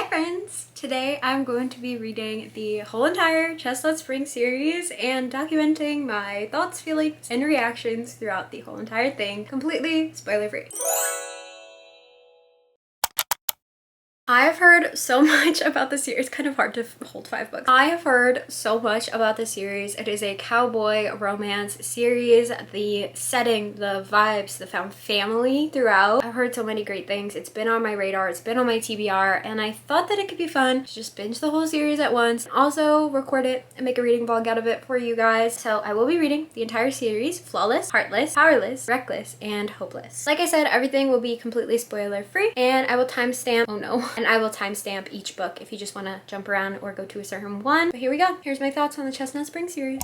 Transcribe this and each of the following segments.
Hi friends! Today I'm going to be reading the whole entire Chestnut Springs series and documenting my thoughts, feelings, and reactions throughout the whole entire thing, completely spoiler-free. I've heard so much about the series. It's kind of hard to hold 5 books. I have heard so much about the series. It is a cowboy romance series. The setting, the vibes, the found family throughout. I've heard so many great things. It's been on my radar. It's been on my TBR, and I thought that it could be fun to just binge the whole series at once. Also record it and make a reading vlog out of it for you guys. So I will be reading the entire series: Flawless, Heartless, Powerless, Reckless, and Hopeless. Like I said, everything will be completely spoiler free, and I will timestamp, oh no, and I will timestamp each book if you just want to jump around or go to a certain one. But here we go. Here's my thoughts on the Chestnut Springs series.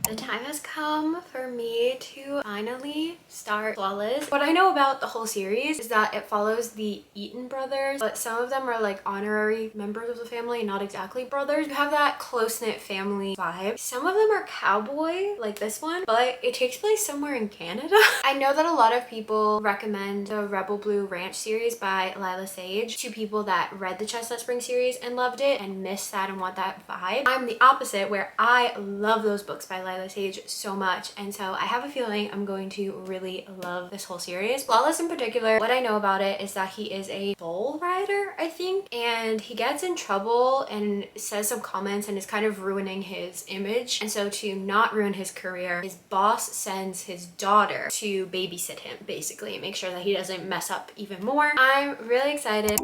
The time has come for me to finally start Flawless. What I know about the whole series is that it follows the Eaton brothers, but some of them are like honorary members of the family, not exactly brothers. You have that close-knit family vibe. Some of them are cowboy, like this one, but it takes place somewhere in Canada. I know that a lot of people recommend the Rebel Blue Ranch series by Lila Sage to people that read the Chestnut Springs series and loved it and missed that and want that vibe. I'm the opposite, where I love those books by Lila Sage so much, and so I have a feeling I'm going to really love this whole series. Flawless in particular, what I know about it is that he is a bull rider, I think, and he gets in trouble and says some comments and is kind of ruining his image, and so to not ruin his career, his boss sends his daughter to babysit him, basically make sure that he doesn't mess up even more. I'm really excited.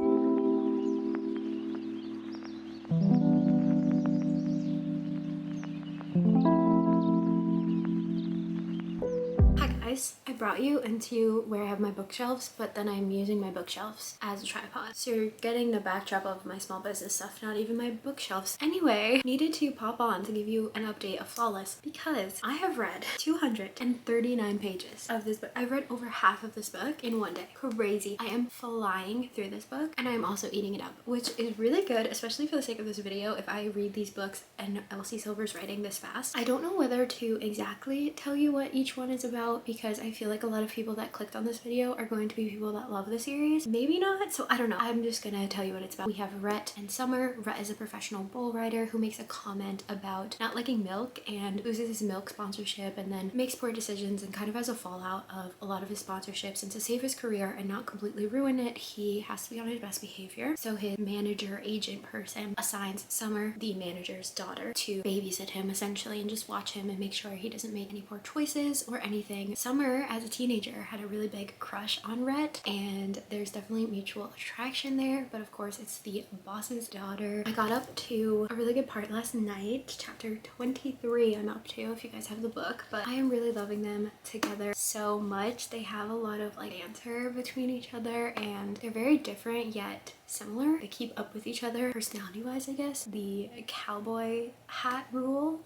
I brought you into where I have my bookshelves, but then I'm using my bookshelves as a tripod. So you're getting the backdrop of my small business stuff, not even my bookshelves. Anyway, needed to pop on to give you an update of Flawless because I have read 239 pages of this book. I've read over half of this book in one day. Crazy. I am flying through this book, and I am also eating it up, which is really good, especially for the sake of this video. If I read these books and Elsie Silver's writing this fast, I don't know whether to exactly tell you what each one is about, because I feel like a lot of people that clicked on this video are going to be people that love the series. Maybe not, so I don't know. I'm just gonna tell you what it's about. We have Rhett and Summer. Rhett is a professional bull rider who makes a comment about not liking milk and loses his milk sponsorship, and then makes poor decisions and kind of has a fallout of a lot of his sponsorships. And to save his career and not completely ruin it, he has to be on his best behavior. So his manager agent person assigns Summer, the manager's daughter, to babysit him essentially and just watch him and make sure he doesn't make any poor choices or anything. Summer, as a teenager, had a really big crush on Rhett, and there's definitely mutual attraction there, but of course it's the boss's daughter. I got up to a really good part last night. Chapter 23 I'm up to, if you guys have the book, but I am really loving them together so much. They have a lot of like banter between each other, and they're very different yet similar. They keep up with each other personality wise, I guess. The cowboy hat rule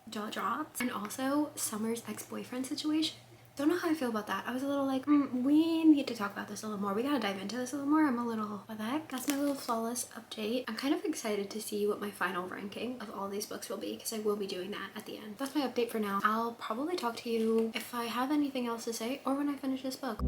jaw dropped, and also Summer's ex-boyfriend situation. Don't know how I feel about that. I was a little like, we need to talk about this a little more. We gotta dive into this a little more. I'm a little, what the heck? That's my little Flawless update. I'm kind of excited to see what my final ranking of all these books will be, because I will be doing that at the end. That's my update for now. I'll probably talk to you if I have anything else to say or when I finish this book.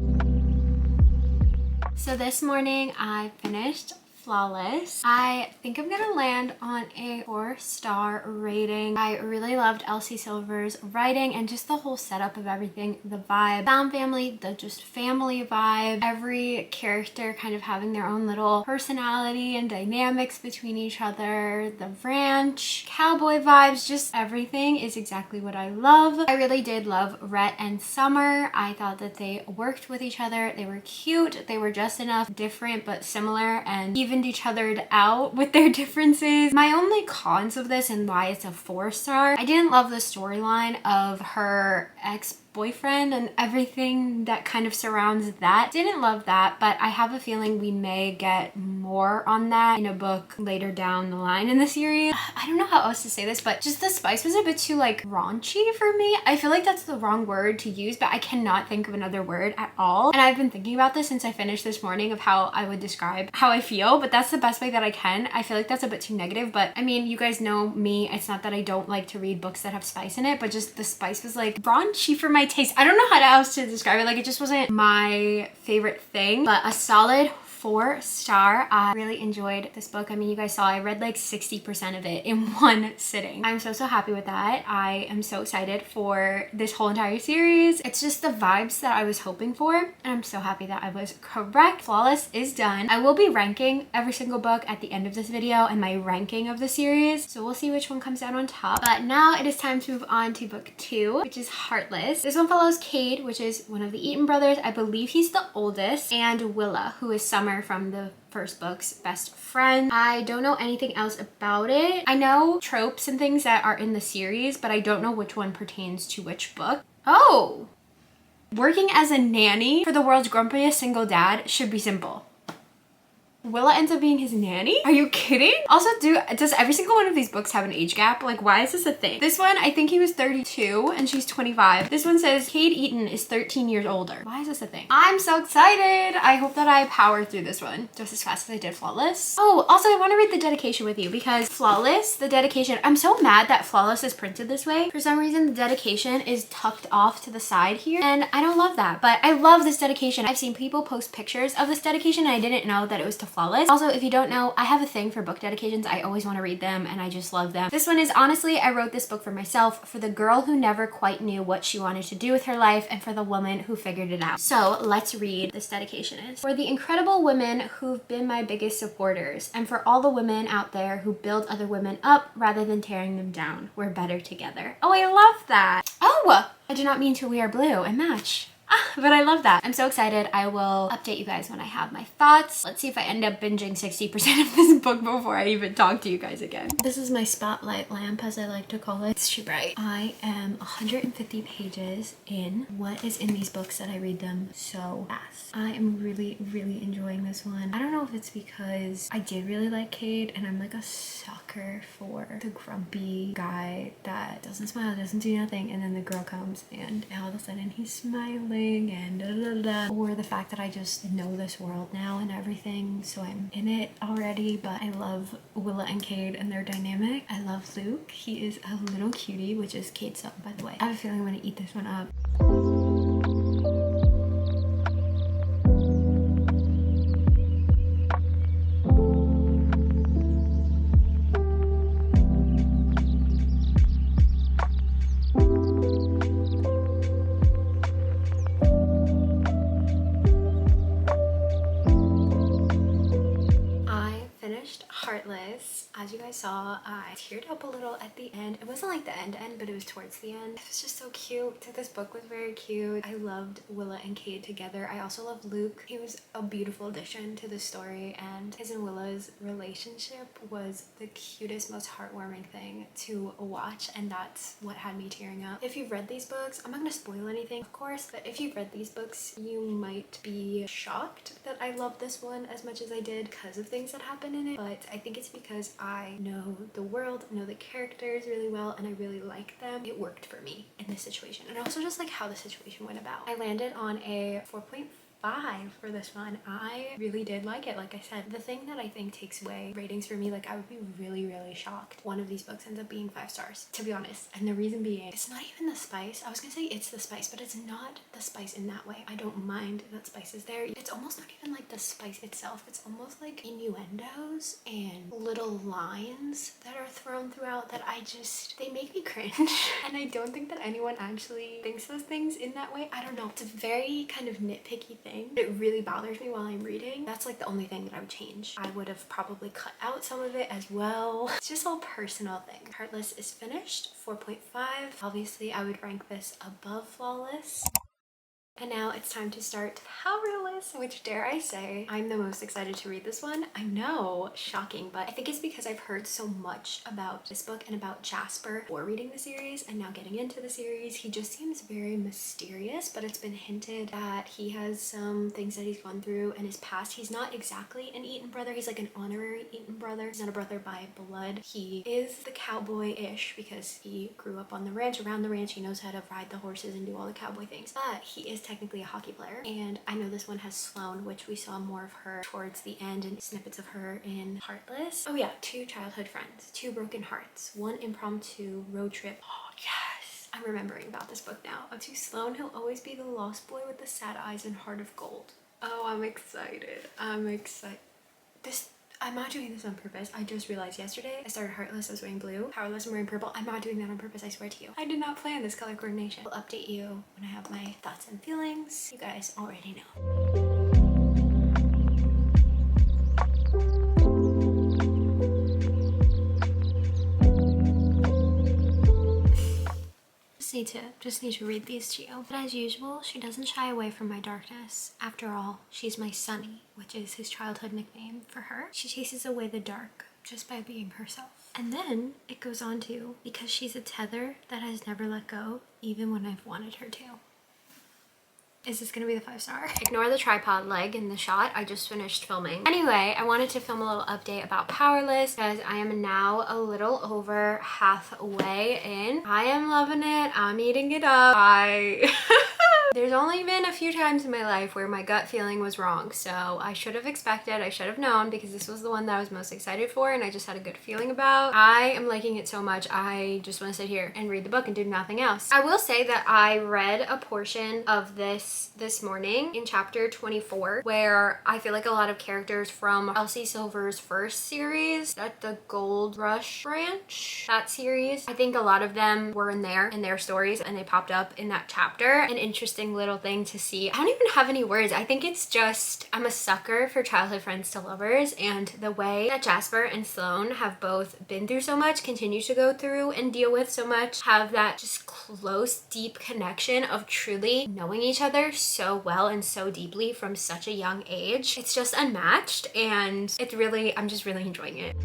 So this morning I finished Flawless. I think I'm gonna land on a 4-star rating. I really loved Elsie Silver's writing and just the whole setup of everything, the vibe, found family, the just family vibe, every character kind of having their own little personality and dynamics between each other, the ranch, cowboy vibes, just everything is exactly what I love. I really did love Rhett and Summer. I thought that they worked with each other. They were cute. They were just enough different but similar, and evened each other out with their differences. My only cons of this and why it's a 4-star, I didn't love the storyline of her ex-boyfriend and everything that kind of surrounds that. Didn't love that, but I have a feeling we may get more on that in a book later down the line in the series. I don't know how else to say this, but just the spice was a bit too like raunchy for me. I feel like that's the wrong word to use, but I cannot think of another word at all. And I've been thinking about this since I finished this morning of how I would describe how I feel, but that's the best way that I can. I feel like that's a bit too negative, but I mean, you guys know me. It's not that I don't like to read books that have spice in it, but just the spice was like raunchy for my taste. I don't know how else to describe it. Like, it just wasn't my favorite thing, but a solid 4-star. I really enjoyed this book. I mean, you guys saw I read like 60% of it in one sitting. I'm so happy with that. I am so excited for this whole entire series. It's just the vibes that I was hoping for, and I'm so happy that I was correct. Flawless is done. I will be ranking every single book at the end of this video and my ranking of the series, so we'll see which one comes out on top. But now it is time to move on to book 2, which is Heartless. This one follows Cade, which is one of the Eaton brothers. I believe he's the oldest, and Willa, who is Summer from the first book's best friend. I don't know anything else about it. I know tropes and things that are in the series, but I don't know which one pertains to which book. Oh! Working as a nanny for the world's grumpiest single dad should be simple. Willa ends up being his nanny? Are you kidding? Also, does every single one of these books have an age gap? Like, why is this a thing? This one, I think he was 32 and she's 25. This one says Cade Eaton is 13 years older. Why is this a thing? I'm so excited. I hope that I power through this one just as fast as I did Flawless. Oh, also, I want to read the dedication with you because Flawless, the dedication, I'm so mad that Flawless is printed this way. For some reason, the dedication is tucked off to the side here, and I don't love that, but I love this dedication. I've seen people post pictures of this dedication and I didn't know that it was to Flawless. Also, if you don't know, I have a thing for book dedications. I always want to read them and I just love them. This one is honestly, I wrote this book for myself, for the girl who never quite knew what she wanted to do with her life, and for the woman who figured it out. So let's read this dedication is. For the incredible women who've been my biggest supporters, and for all the women out there who build other women up rather than tearing them down. We're better together. Oh, I love that. Oh, I did not mean to wear blue and match. But I love that. I'm so excited. I will update you guys when I have my thoughts. Let's see if I end up binging 60% of this book before I even talk to you guys again. This is my spotlight lamp, as I like to call it. It's too bright. I am 150 pages in. What is in these books that I read them so fast? I am really enjoying this one. I don't know if it's because I did really like Cade and I'm like a sucker for the grumpy guy that doesn't smile, doesn't do nothing, and then the girl comes and all of a sudden he's smiling and or the fact that I just know this world now and everything, so I'm in it already. But I love Willa and Cade and their dynamic. I love Luke. He is a little cutie, which is Cade's son, by the way. I have a feeling I'm gonna eat this one up. Heartless. As you guys saw, I teared up a little at the end. It wasn't like the end, but it was towards the end. It was just so cute. This book was very cute. I loved Willa and Cade together. I also loved Luke. He was a beautiful addition to the story, and his and Willa's relationship was the cutest, most heartwarming thing to watch, and that's what had me tearing up. If you've read these books, I'm not gonna spoil anything, of course, but if you've read these books, you might be shocked that I love this one as much as I did because of things that happen in it, but I think it's because I know the world, know the characters really well, and I really like them. It worked for me in this situation, and also just like how the situation went about. I landed on a 4.5 for this one. I really did like it. Like I said, the thing that I think takes away ratings for me, like I would be really shocked one of these books ends up being 5 stars, to be honest. And the reason being, it's not even the spice. I was gonna say it's the spice, but it's not the spice in that way. I don't mind that spice is there. It's almost not even like the spice itself. It's almost like innuendos and little lines that are thrown throughout that they make me cringe. And I don't think that anyone actually thinks those things in that way. I don't know. It's a very kind of nitpicky thing. It really bothers me while I'm reading. That's like the only thing that I would change. I would have probably cut out some of it as well. It's just all personal thing. Heartless is finished, 4.5. Obviously, I would rank this above Flawless. And now it's time to start Powerless, which, dare I say, I'm the most excited to read this one. I know, shocking, but I think it's because I've heard so much about this book and about Jasper before reading the series and now getting into the series. He just seems very mysterious, but it's been hinted that he has some things that he's gone through in his past. He's not exactly an Eaton brother. He's like an honorary Eaton brother. He's not a brother by blood. He is the cowboy-ish because he grew up on the ranch, around the ranch. He knows how to ride the horses and do all the cowboy things, but he is technically a hockey player. And I know this one has Sloane, which we saw more of her towards the end and snippets of her in Heartless. Oh yeah, 2 childhood friends, 2 broken hearts, 1 impromptu road trip. Oh yes, I'm remembering about this book now. To Sloane, he'll always be the lost boy with the sad eyes and heart of gold. Oh, I'm excited. I'm excited. I'm not doing this on purpose. I just realized yesterday I started Heartless, I was wearing blue. Powerless, I'm wearing purple. I'm not doing that on purpose, I swear to you. I did not plan this color coordination. I'll update you when I have my thoughts and feelings. You guys already know. Just need to read these to you. But as usual, she doesn't shy away from my darkness. After all, she's my Sunny, which is his childhood nickname for her. She chases away the dark just by being herself. And then it goes on to, because she's a tether that has never let go, even when I've wanted her to. Is this gonna be the 5-star? Ignore the tripod leg in the shot. I just finished filming. Anyway, I wanted to film a little update about Powerless because I am now a little over halfway in. I am loving it. I'm eating it up. There's only been a few times in my life where my gut feeling was wrong, so I should have expected, I should have known, because this was the one that I was most excited for and I just had a good feeling about. I am liking it so much, I just want to sit here and read the book and do nothing else. I will say that I read a portion of this morning in chapter 24, where I feel like a lot of characters from Elsie Silver's first series, at the Gold Rush branch, that series, I think a lot of them were in their stories, and they popped up in that chapter. An interesting little thing to see. I don't even have any words. I think it's just, I'm a sucker for childhood friends to lovers, and the way that Jasper and Sloane have both been through so much, continue to go through and deal with so much, have that just close, deep connection of truly knowing each other so well and so deeply from such a young age. It's just unmatched, and it's really, I'm just really enjoying it.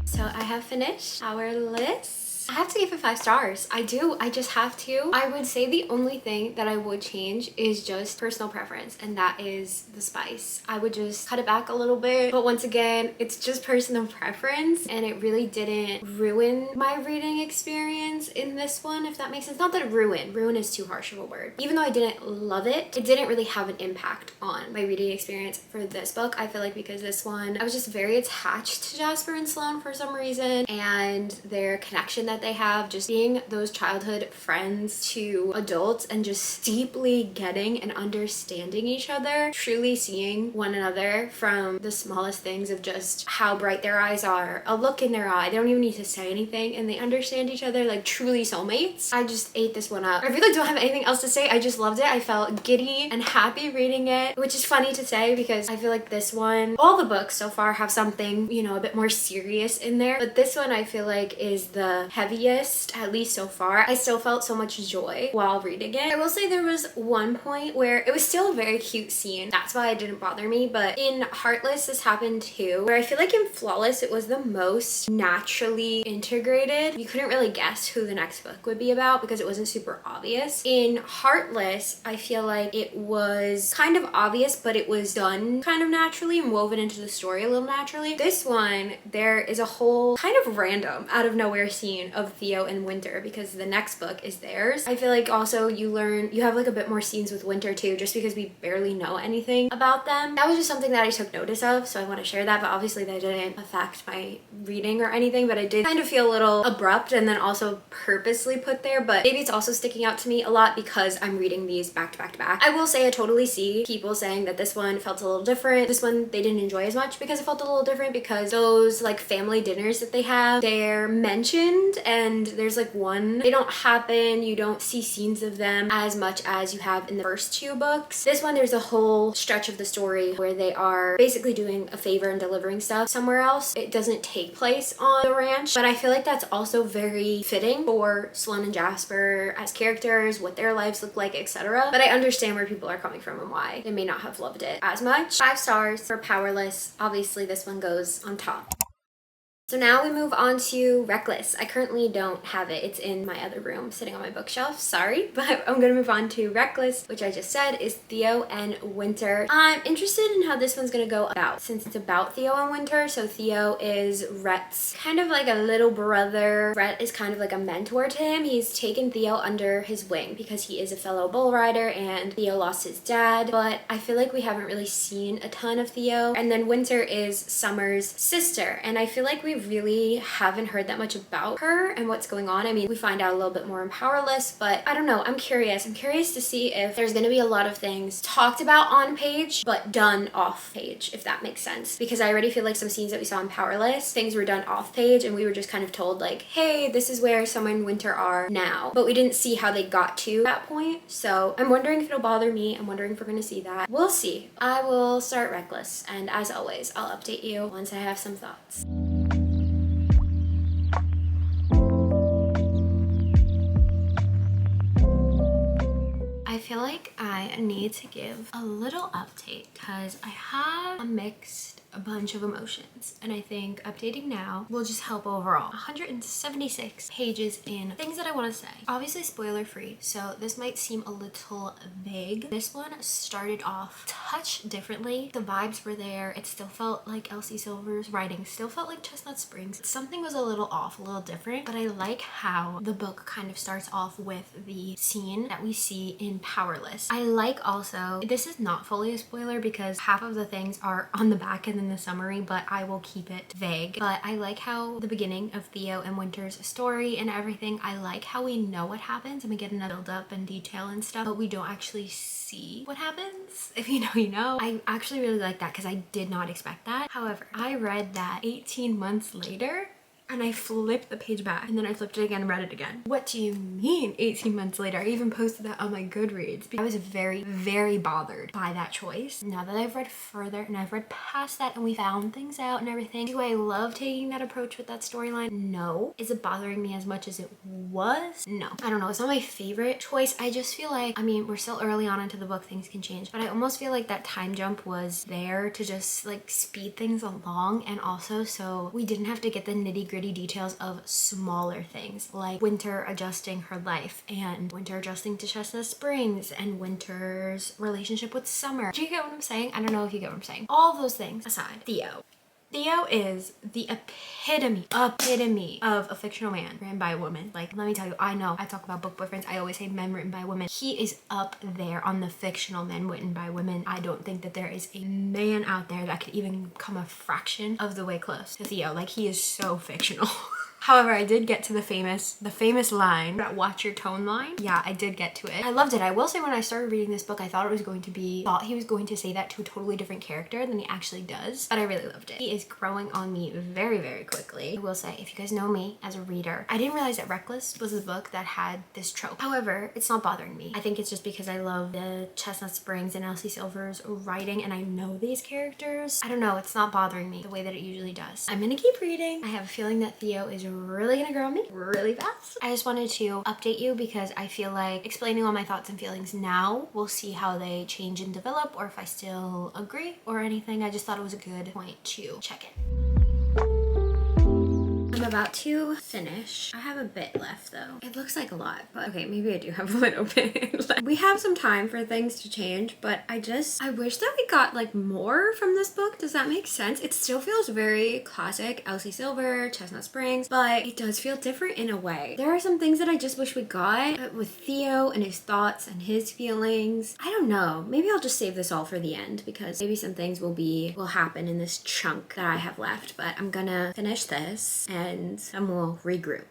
So I have finished Powerless. I have to give it 5 stars. I do. I just have to. I would say the only thing that I would change is just personal preference, and that is the spice. I would just cut it back a little bit. But once again, it's just personal preference, and it really didn't ruin my reading experience in this one, if that makes sense. Not that ruin. Ruin is too harsh of a word. Even though I didn't love it, it didn't really have an impact on my reading experience for this book. I feel like because this one, I was just very attached to Jasper and Sloane for some reason, and their connection that they have, just being those childhood friends to adults and just deeply getting and understanding each other, truly seeing one another from the smallest things of just how bright their eyes are, a look in their eye, they don't even need to say anything and they understand each other like truly soulmates. I just ate this one up. I really don't have anything else to say. I just loved it. I felt giddy and happy reading it, which is funny to say because I feel like this one, all the books so far have something, you know, a bit more serious in there, but this one I feel like is the heaviest, at least so far. I still felt so much joy while reading it. I will say there was one point where it was still a very cute scene. That's why it didn't bother me, but in Heartless this happened too, where I feel like in Flawless it was the most naturally integrated. You couldn't really guess who the next book would be about because it wasn't super obvious. In Heartless, I feel like it was kind of obvious, but it was done kind of naturally and woven into the story a little naturally. This one, there is a whole kind of random out of nowhere scene of Theo and Winter because the next book is theirs. I feel like also you have like a bit more scenes with Winter too, just because we barely know anything about them. That was just something that I took notice of, so I want to share that, but obviously that didn't affect my reading or anything, but I did kind of feel a little abrupt and then also purposely put there, but maybe it's also sticking out to me a lot because I'm reading these back to back to back. I will say I totally see people saying that this one felt a little different. This one they didn't enjoy as much because it felt a little different because those like family dinners that they have, they're mentioned and there's like one, they don't happen, you don't see scenes of them as much as you have in the first 2 books. This one, there's a whole stretch of the story where they are basically doing a favor and delivering stuff somewhere else. It doesn't take place on the ranch, but I feel like that's also very fitting for Sloane and Jasper as characters, what their lives look like, etc. But I understand where people are coming from and why they may not have loved it as much. 5 stars for Powerless. Obviously this one goes on top. So now we move on to Reckless. I currently don't have it. It's in my other room sitting on my bookshelf. Sorry, but I'm gonna move on to Reckless, which I just said is Theo and Winter. I'm interested in how this one's gonna go about since it's about Theo and Winter. So Theo is Rhett's kind of like a little brother. Rhett is kind of like a mentor to him. He's taken Theo under his wing because he is a fellow bull rider and Theo lost his dad, but I feel like we haven't really seen a ton of Theo. And then Winter is Summer's sister, and I feel like we we really haven't heard that much about her and what's going on. I mean, we find out a little bit more in Powerless, but I don't know. I'm curious. I'm curious to see if there's going to be a lot of things talked about on page, but done off page, if that makes sense. Because I already feel like some scenes that we saw in Powerless, things were done off page and we were just kind of told like, hey, this is where Summer and Winter are now. But we didn't see how they got to that point. So I'm wondering if it'll bother me. I'm wondering if we're going to see that. We'll see. I will start Reckless. And as always, I'll update you once I have some thoughts. I feel like I need to give a little update because I have a bunch of emotions, and I think updating now will just help overall. 176 pages in, things that I want to say. Obviously spoiler free, so this might seem a little vague. This one started off touch differently. The vibes were there. It still felt like Elsie Silver's writing, still felt like Chestnut Springs. Something was a little off, a little different, but I like how the book kind of starts off with the scene that we see in Powerless. I like also, this is not fully a spoiler because half of the things are on the back and then the summary, but I will keep it vague. But I like how the beginning of Theo and Winter's story and everything, I like how we know what happens and we get another build up and detail and stuff, but we don't actually see what happens. If you know, you know. I actually really like that because I did not expect that. However, I read that 18 months later and I flipped the page back and then I flipped it again and read it again. What do you mean 18 months later? I even posted that on my Goodreads. I was very, very bothered by that choice. Now that I've read further and I've read past that and we found things out and everything, do I love taking that approach with that storyline? No. Is it bothering me as much as it was? No. I don't know. It's not my favorite choice. I just feel like, I mean, we're still early on into the book, things can change, but I almost feel like that time jump was there to just like speed things along, and also so we didn't have to get the nitty-gritty details of smaller things like Winter adjusting her life and Winter adjusting to Chestnut Springs and Winter's relationship with Summer. Do you get what I'm saying? I don't know if you get what I'm saying. All those things aside, Theo is the epitome of a fictional man written by a woman. Like, let me tell you, I know I talk about book boyfriends, I always say men written by women. He is up there on the fictional men written by women. I don't think that there is a man out there that could even come a fraction of the way close to Theo. Like, he is so fictional. However, I did get to the famous line, that watch your tone line. Yeah, I did get to it. I loved it. I will say when I started reading this book, I thought he was going to say that to a totally different character than he actually does, but I really loved it. He is growing on me very, very quickly. I will say, if you guys know me as a reader, I didn't realize that Reckless was the book that had this trope. However, it's not bothering me. I think it's just because I love the Chestnut Springs and Elsie Silver's writing and I know these characters. I don't know, it's not bothering me the way that it usually does. I'm gonna keep reading. I have a feeling that Theo is really gonna grow on me really fast. I just wanted to update you because I feel like explaining all my thoughts and feelings now, we'll see how they change and develop or if I still agree or anything. I just thought it was a good point to check in. I'm about to finish. I have a bit left though. It looks like a lot, but okay, maybe I do have a little bit left. We have some time for things to change, but I wish that we got like more from this book. Does that make sense? It still feels very classic Elsie Silver, Chestnut Springs, but it does feel different in a way. There are some things that I just wish we got with Theo and his thoughts and his feelings. I don't know. Maybe I'll just save this all for the end because maybe some things will happen in this chunk that I have left, but I'm gonna finish this and we'll regroup.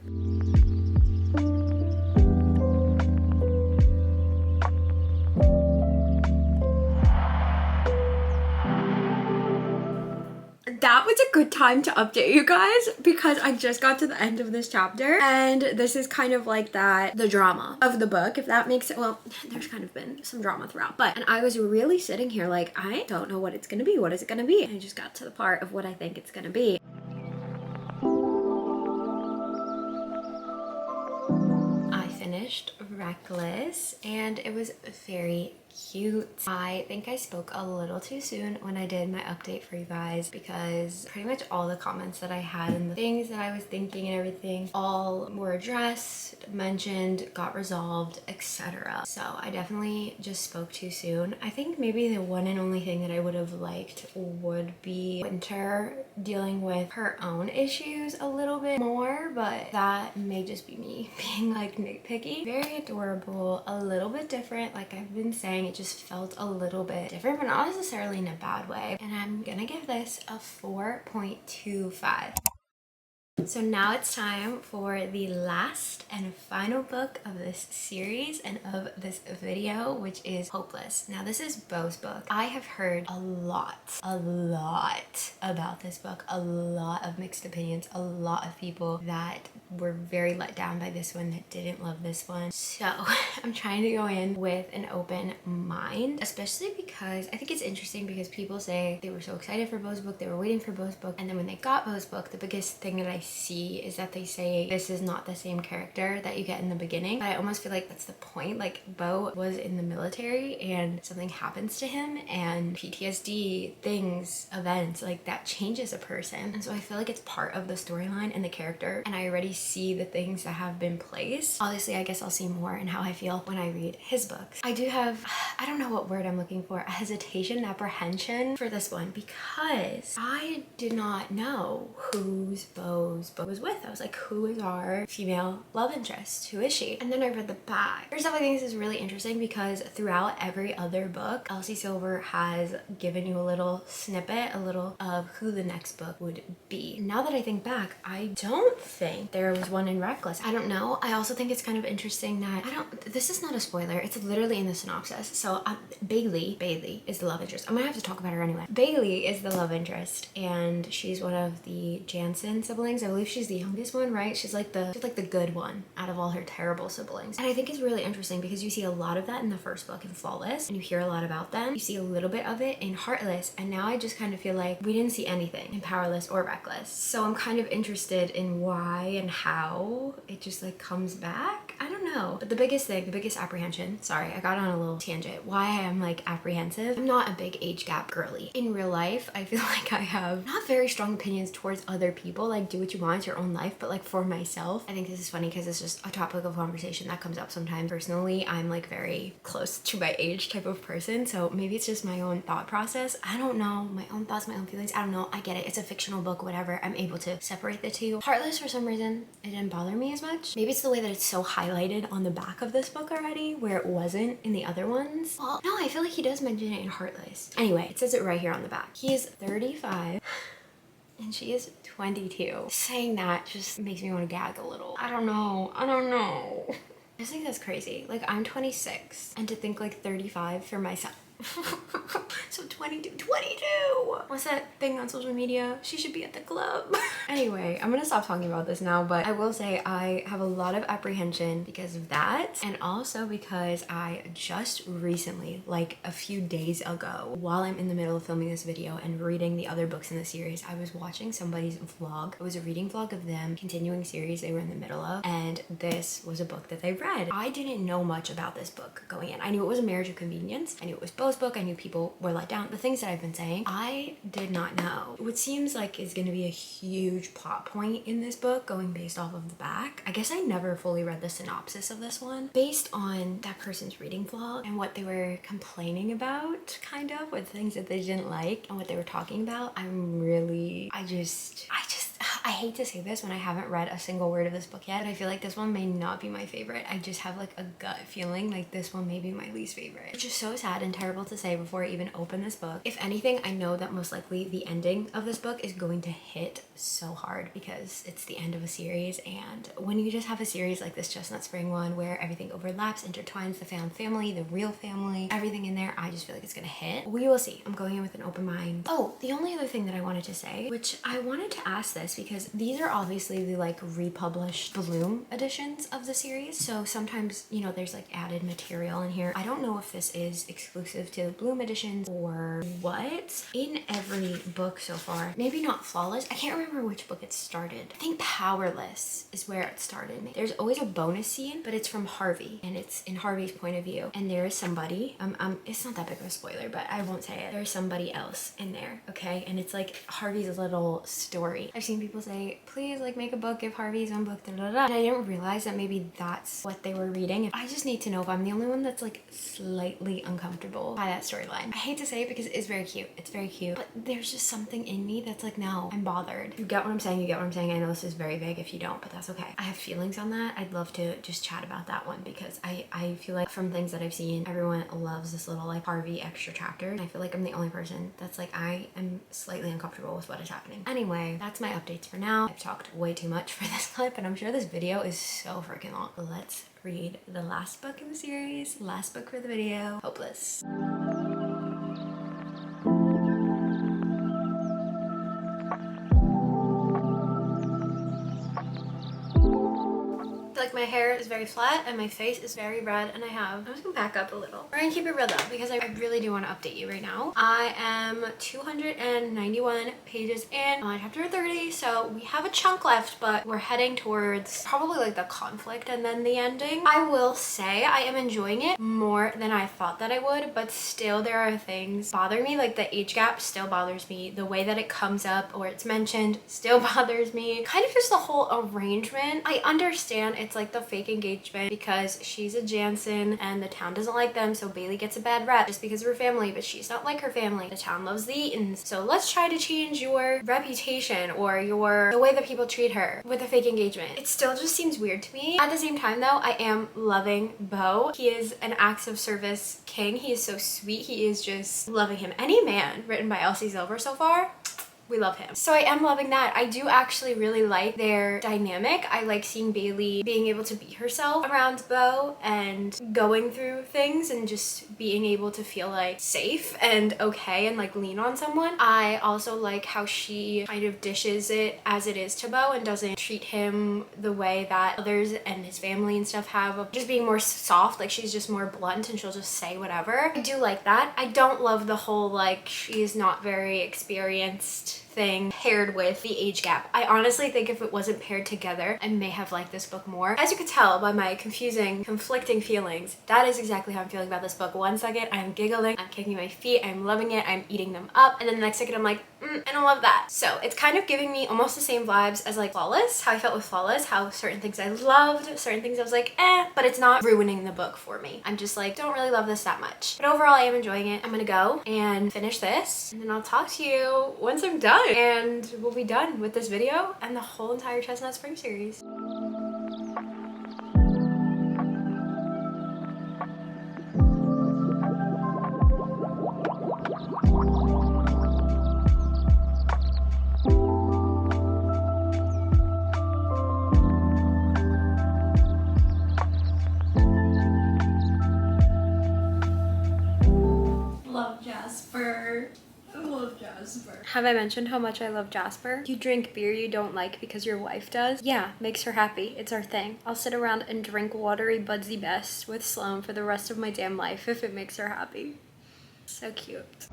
That was a good time to update you guys because I just got to the end of this chapter and this is kind of like the drama of the book, if that makes it. Well, there's kind of been some drama throughout, and I was really sitting here like, I don't know what it's gonna be. What is it gonna be? And I just got to the part of what I think it's gonna be. Finished Reckless and it was very cute. I think I spoke a little too soon when I did my update for you guys because pretty much all the comments that I had and the things that I was thinking and everything all were addressed, mentioned, got resolved, etc. So I definitely just spoke too soon. I think maybe the one and only thing that I would have liked would be Winter dealing with her own issues a little bit more, but that may just be me being like nitpicky. Very adorable, a little bit different, like I've been saying. It just felt a little bit different, but not necessarily in a bad way. And I'm gonna give this a 4.25. So now it's time for the last and final book of this series and of this video, which is Hopeless. Now this is Beau's book. I have heard a lot about this book, a lot of mixed opinions, a lot of people that were very let down by this one, that didn't love this one. So I'm trying to go in with an open mind, especially because I think it's interesting because people say they were so excited for Beau's book, they were waiting for Beau's book, and then when they got Beau's book, the biggest thing that I see is that they say this is not the same character that you get in the beginning. But I almost feel like that's the point. Like, Beau was in the military and something happens to him, and PTSD, things, events, like that changes a person. And so I feel like it's part of the storyline and the character, and I already see the things that have been placed. Obviously, I guess I'll see more in how I feel when I read his books. I do have, I don't know what word I'm looking for, a hesitation, apprehension for this one, because I did not know who's Beau's book was with. I was like, who is our female love interest? Who is she? And then I read the back. First off, I think this is really interesting because throughout every other book, Elsie Silver has given you a little snippet, a little of who the next book would be. Now that I think back, I don't think there was one in Reckless. I don't know. I also think it's kind of interesting that this is not a spoiler. It's literally in the synopsis. So Bailey is the love interest. I'm gonna have to talk about her anyway. Bailey is the love interest, and she's one of the Jansen siblings. I believe she's the youngest one, right? She's like the good one out of all her terrible siblings. And I think it's really interesting because you see a lot of that in the first book in Flawless, and you hear a lot about them. You see a little bit of it in Heartless, and now I just kind of feel like we didn't see anything in Powerless or Reckless. So I'm kind of interested in why and how it just like comes back. I don't know. But the biggest thing, the biggest apprehension, sorry, I got on a little tangent, why I am like apprehensive. I'm not a big age gap girly. In real life, I feel like I have not very strong opinions towards other people. Like, do what you want, it's your own life. But like for myself, I think this is funny because it's just a topic of conversation that comes up sometimes. Personally, I'm like very close to my age type of person. So maybe it's just my own thought process. I don't know. My own thoughts, my own feelings. I don't know. I get it. It's a fictional book, whatever. I'm able to separate the two. Heartless, for some reason, it didn't bother me as much. Maybe it's the way that it's so highlighted on the back of this book already, where it wasn't in the other ones. Well, no, I feel like he does mention it in Heartless. Anyway, it says it right here on the back. He is 35 and she is 22. Saying that just makes me want to gag a little. I don't know. I just think that's crazy. Like, I'm 26, and to think like 35 for myself. So 22. What's that thing on social media? She should be at the club. Anyway, I'm gonna stop talking about this now, but I will say I have a lot of apprehension because of that, and also because I just recently, like a few days ago, while I'm in the middle of filming this video and reading the other books in the series, I was watching somebody's vlog. It was a reading vlog of them continuing series they were in the middle of, and this was a book that they read. I didn't know much about this book going in. I knew it was A Marriage of Convenience. I knew it was Beau's book. I knew people were let down. The things that I've been saying, I did not know. What seems like is going to be a huge plot point in this book, going based off of the back. I guess I never fully read the synopsis of this one. Based on that person's reading vlog and what they were complaining about, kind of, with things that they didn't like and what they were talking about, I hate to say this when I haven't read a single word of this book yet, but I feel like this one may not be my favorite. I just have like a gut feeling like this one may be my least favorite, which is so sad and terrible to say before I even open this book. If anything, I know that most likely the ending of this book is going to hit so hard because it's the end of a series, and when you just have a series like this Chestnut Spring one where everything overlaps, intertwines, the found family, the real family, everything in there, I just feel like it's gonna hit. We will see. I'm going in with an open mind. Oh, the only other thing that I wanted to say, which I wanted to ask this because these are obviously the like republished Bloom editions of the series, so sometimes, you know, there's like added material in here. I don't know if this is exclusive to the Bloom editions or what. In every book so far, maybe not Flawless, I can't remember which book it started. I think Powerless is where it started. There's always a bonus scene, but it's from Harvey, and it's in Harvey's point of view, and there is somebody, it's not that big of a spoiler, but I won't say it. There's somebody else in there, okay? And it's like Harvey's little story. I've seen people say, please like make a book, give Harvey his own book, da, da, da. And I didn't realize that maybe that's what they were reading. I just need to know if I'm the only one that's like slightly uncomfortable by that storyline. I hate to say it because it's very cute. It's very cute, but there's just something in me that's like, no, I'm bothered. You get what I'm saying? You get what I'm saying? I know this is very vague if you don't, but that's okay. I have feelings on that. I'd love to just chat about that one because I feel like from things that I've seen, everyone loves this little like Harvey extra chapter. And I feel like I'm the only person that's like, I am slightly uncomfortable with what is happening. Anyway, that's my updates for now. I've talked way too much for this clip, and I'm sure this video is so freaking long. Let's read the last book in the series, last book for the video, Hopeless. Like my hair is very flat and my face is very red, and I'm just gonna back up a little. We're gonna keep it real though, because I really do want to update you right now. I am 291 pages in on chapter 30, so we have a chunk left, but we're heading towards probably like the conflict and then the ending. I will say I am enjoying it more than I thought that I would, but still there are things bother me. Like the age gap still bothers me. The way that it comes up or it's mentioned still bothers me. Kind of just the whole arrangement. I understand it's like the fake engagement because she's a Jansen and the town doesn't like them, so Bailey gets a bad rep just because of her family, but she's not like her family. The town loves the Eatons, so let's try to change your reputation or the way that people treat her with a fake engagement. It still just seems weird to me. At the same time though, I am loving Beau. He is an acts of service king. He is so sweet. He is just loving him. Any Man written by Elsie Silver so far, we love him. So I am loving that. I do actually really like their dynamic. I like seeing Bailey being able to be herself around Beau and going through things and just being able to feel like safe and okay and like lean on someone. I also like how she kind of dishes it as it is to Beau and doesn't treat him the way that others and his family and stuff have, of just being more soft. Like she's just more blunt and she'll just say whatever. I do like that. I don't love the whole like she is not very experienced thing paired with the age gap. I honestly think if it wasn't paired together, I may have liked this book more. As you could tell by my conflicting feelings, that is exactly how I'm feeling about this book. One second I'm giggling, I'm kicking my feet, I'm loving it, I'm eating them up, and then the next second I'm like, I don't love that. So it's kind of giving me almost the same vibes as like Flawless, how I felt with Flawless, how certain things I loved, certain things I was like, but it's not ruining the book for me. I'm just like, don't really love this that much. But overall, I am enjoying it. I'm gonna go and finish this, and then I'll talk to you once I'm done. And we'll be done with this video and the whole entire Chestnut Springs series. Love Jasper. Have I mentioned how much I love Jasper? You drink beer you don't like because your wife does? Yeah, makes her happy. It's our thing. I'll sit around and drink watery Budsy Best with Sloan for the rest of my damn life if it makes her happy. So cute.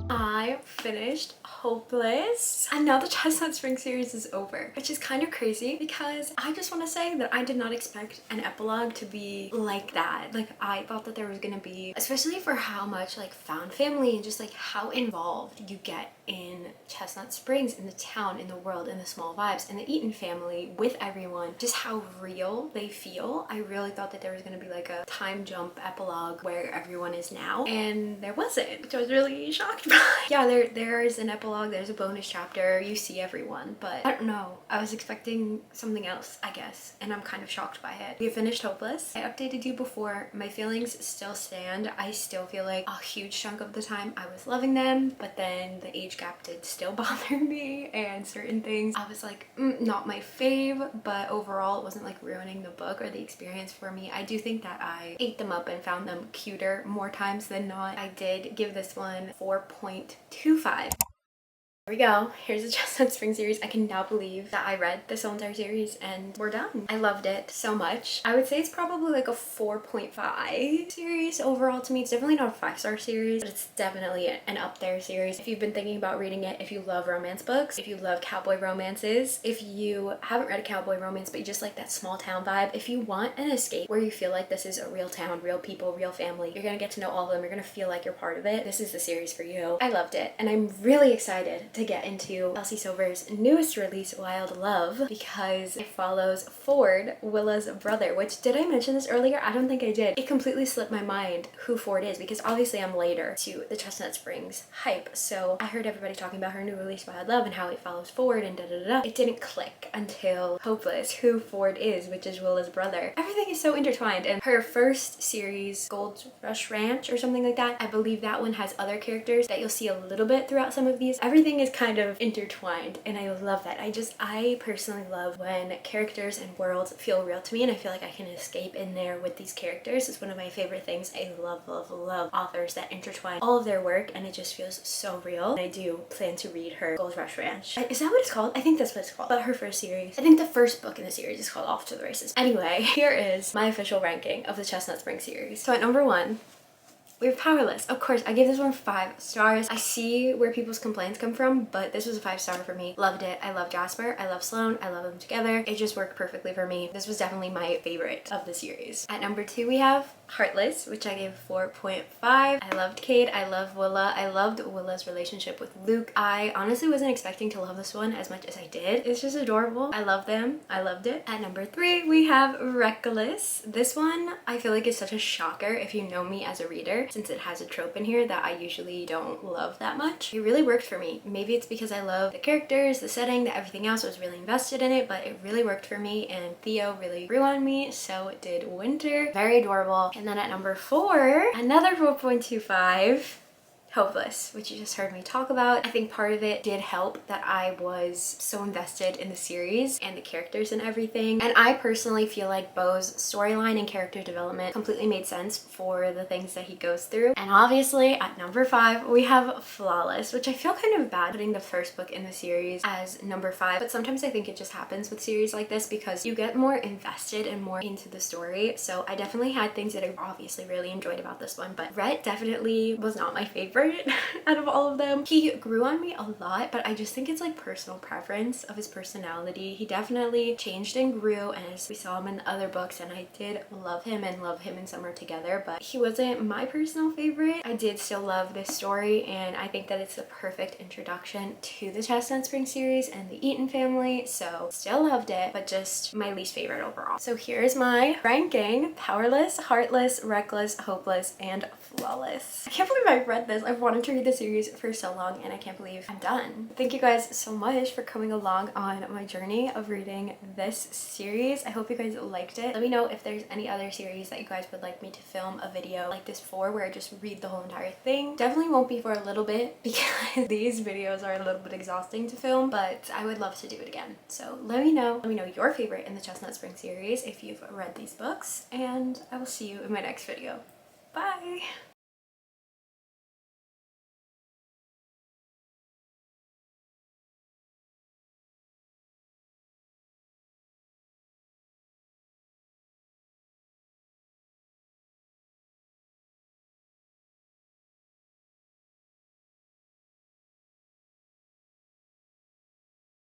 I finished Hopeless, and now the Chestnut Springs series is over, which is kind of crazy because I just want to say that I did not expect an epilogue to be like that. Like I thought that there was gonna be, especially for how much like found family and just like how involved you get in Chestnut Springs, in the town, in the world, in the small vibes, in the Eaton family, with everyone, just how real they feel. I really thought that there was gonna be like a time jump epilogue where everyone is now, and there wasn't, which I was really shocked by. Yeah, there is an epilogue, there's a bonus chapter, you see everyone, but I don't know. I was expecting something else, I guess, and I'm kind of shocked by it. We finished Hopeless. I updated you before. My feelings still stand. I still feel like a huge chunk of the time I was loving them, but then the age gap did still bother me, and certain things I was like, not my fave, but overall it wasn't like ruining the book or the experience for me. I do think that I ate them up and found them cuter more times than not. I did give this one 4.25. There we go. Here's the Chestnut Springs series. I can now believe that I read this whole entire series and we're done. I loved it so much. I would say it's probably like a 4.5 series overall to me. It's definitely not a 5-star series, but it's definitely an up there series. If you've been thinking about reading it, if you love romance books, if you love cowboy romances, if you haven't read a cowboy romance but you just like that small town vibe, if you want an escape where you feel like this is a real town, real people, real family, you're gonna get to know all of them, you're gonna feel like you're part of it, this is the series for you. I loved it, and I'm really excited to get into Elsie Silver's newest release, Wild Love, because it follows Ford, Willa's brother, which, did I mention this earlier? I don't think I did. It completely slipped my mind who Ford is because obviously I'm later to the Chestnut Springs hype. So I heard everybody talking about her new release, Wild Love, and how it follows Ford and da da da. It didn't click until Hopeless who Ford is, which is Willa's brother. Everything is so intertwined, and her first series, Gold Rush Ranch or something like that, I believe that one has other characters that you'll see a little bit throughout some of these. Everything is kind of intertwined, and I love that. I personally love when characters and worlds feel real to me, and I feel like I can escape in there with these characters. It's one of my favorite things. I love, love, love authors that intertwine all of their work, and it just feels so real. And I do plan to read her Gold Rush Ranch. Is that what it's called? I think that's what it's called. But her first series. I think the first book in the series is called Off to the Races. Anyway, here is my official ranking of the Chestnut Springs series. So at number 1, we have Powerless. Of course, I gave this one 5 stars. I see where people's complaints come from, but this was a 5-star for me. Loved it. I love Jasper. I love Sloane. I love them together. It just worked perfectly for me. This was definitely my favorite of the series. At number 2, we have Heartless, which I gave 4.5. I loved Cade. I love Willa. I loved Willa's relationship with Luke. I honestly wasn't expecting to love this one as much as I did. It's just adorable. I love them. I loved it. At number 3, we have Reckless. This one I feel like is such a shocker if you know me as a reader, since it has a trope in here that I usually don't love that much. It really worked for me. Maybe it's because I love the characters, the setting, that everything else. I was really invested in it, but it really worked for me, and Theo really grew on me, so did Winter. Very adorable. And then at number 4, another 4.25. Hopeless, which you just heard me talk about. I think part of it did help that I was so invested in the series and the characters and everything. And I personally feel like Beau's storyline and character development completely made sense for the things that he goes through. And obviously at number 5, we have Flawless, which I feel kind of bad putting the first book in the series as number 5. But sometimes I think it just happens with series like this because you get more invested and more into the story. So I definitely had things that I obviously really enjoyed about this one, but Rhett definitely was not my favorite out of all of them. He grew on me a lot, but I just think it's like personal preference of his personality. He definitely changed and grew, and as we saw him in the other books, and I did love him and Summer together, but he wasn't my personal favorite. I did still love this story, and I think that it's the perfect introduction to the Chestnut Springs series and the Eaton family, so still loved it, but just my least favorite overall. So here's my ranking: Powerless, Heartless, Reckless, Hopeless, and Flawless. I can't believe I've read this. I've wanted to read the series for so long, and I can't believe I'm done. Thank you guys so much for coming along on my journey of reading this series. I hope you guys liked it. Let me know if there's any other series that you guys would like me to film a video like this for, where I just read the whole entire thing. Definitely won't be for a little bit because these videos are a little bit exhausting to film, but I would love to do it again. So let me know your favorite in the Chestnut Springs series if you've read these books, and I will see you in my next video. Bye!